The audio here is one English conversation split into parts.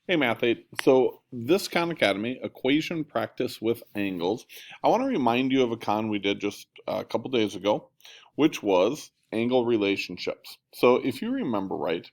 Hey Math 8. So this Khan Academy, equation practice with angles. I want to remind you of a con we did just a couple days ago, which was angle relationships. So if you remember right,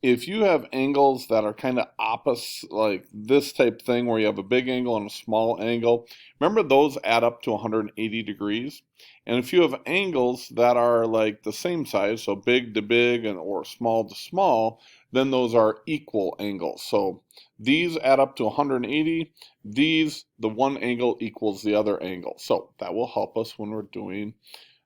if you have angles that are kind of opposite, like this type thing where you have a big angle and a small angle, remember those add up to 180 degrees? And if you have angles that are like the same size, so big to big and or small to small, then those are equal angles. So these add up to 180. These, the one angle equals the other angle. So that will help us when we're doing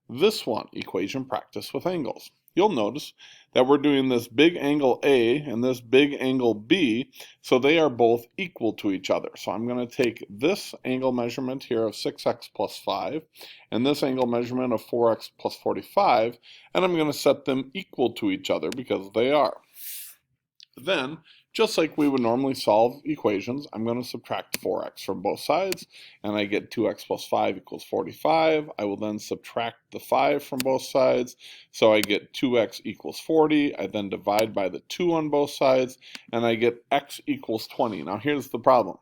this one, equation practice with angles. You'll notice that we're doing this big angle A and this big angle B, so they are both equal to each other. So I'm going to take this angle measurement here of 6x plus 5 and this angle measurement of 4x plus 45, and I'm going to set them equal to each other because they are. Then, just like we would normally solve equations, I'm going to subtract 4x from both sides, and I get 2x plus 5 equals 45. I will then subtract the 5 from both sides, so I get 2x equals 40. I then divide by the 2 on both sides, and I get x equals 20. Now here's the problem.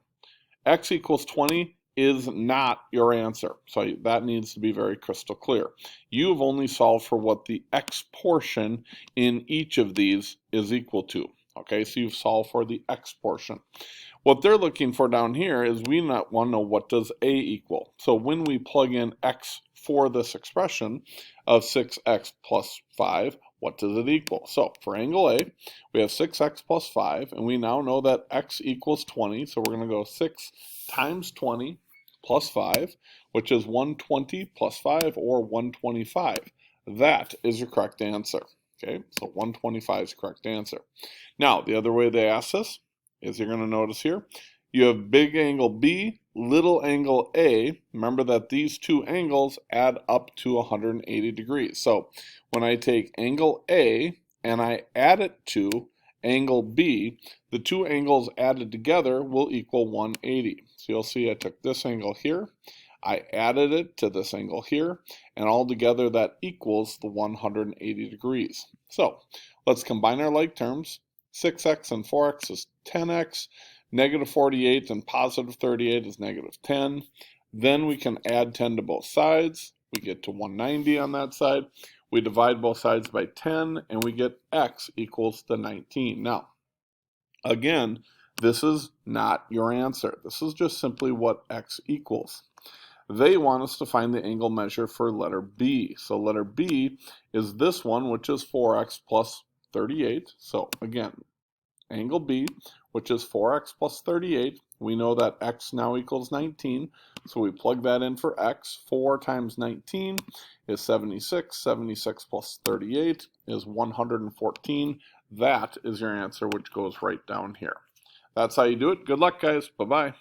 X equals 20 is not your answer, so that needs to be very crystal clear. You've only solved for what the x portion in each of these is equal to. Okay, so you've solved for the x portion. What they're looking for down here is we want to know what does a equal. So when we plug in x for this expression of 6x plus 5, what does it equal? So for angle A, we have 6x plus 5, and we now know that x equals 20, so we're going to go 6 times 20 plus 5, which is 120 plus 5, or 125. That is your correct answer. Okay, so 125 is the correct answer. Now, the other way they ask this is you're going to notice here, you have big angle B, little angle A. Remember that these two angles add up to 180 degrees. So when I take angle A and I add it to angle B, the two angles added together will equal 180. So you'll see I took this angle here, I added it to this angle here, and altogether that equals the 180 degrees. So let's combine our like terms. 6x and 4x is 10x, negative 48 and positive 38 is negative 10. Then we can add 10 to both sides. We get to 190 on that side. We divide both sides by 10, and we get x equals the 19. Now, again, this is not your answer. This is just simply what x equals. They want us to find the angle measure for letter B. So letter B is this one, which is 4x plus 38. So again, angle B, which is 4x plus 38. We know that x now equals 19, so we plug that in for x. 4 times 19 is 76. 76 plus 38 is 114. That is your answer, which goes right down here. That's how you do it. Good luck, guys. Bye-bye.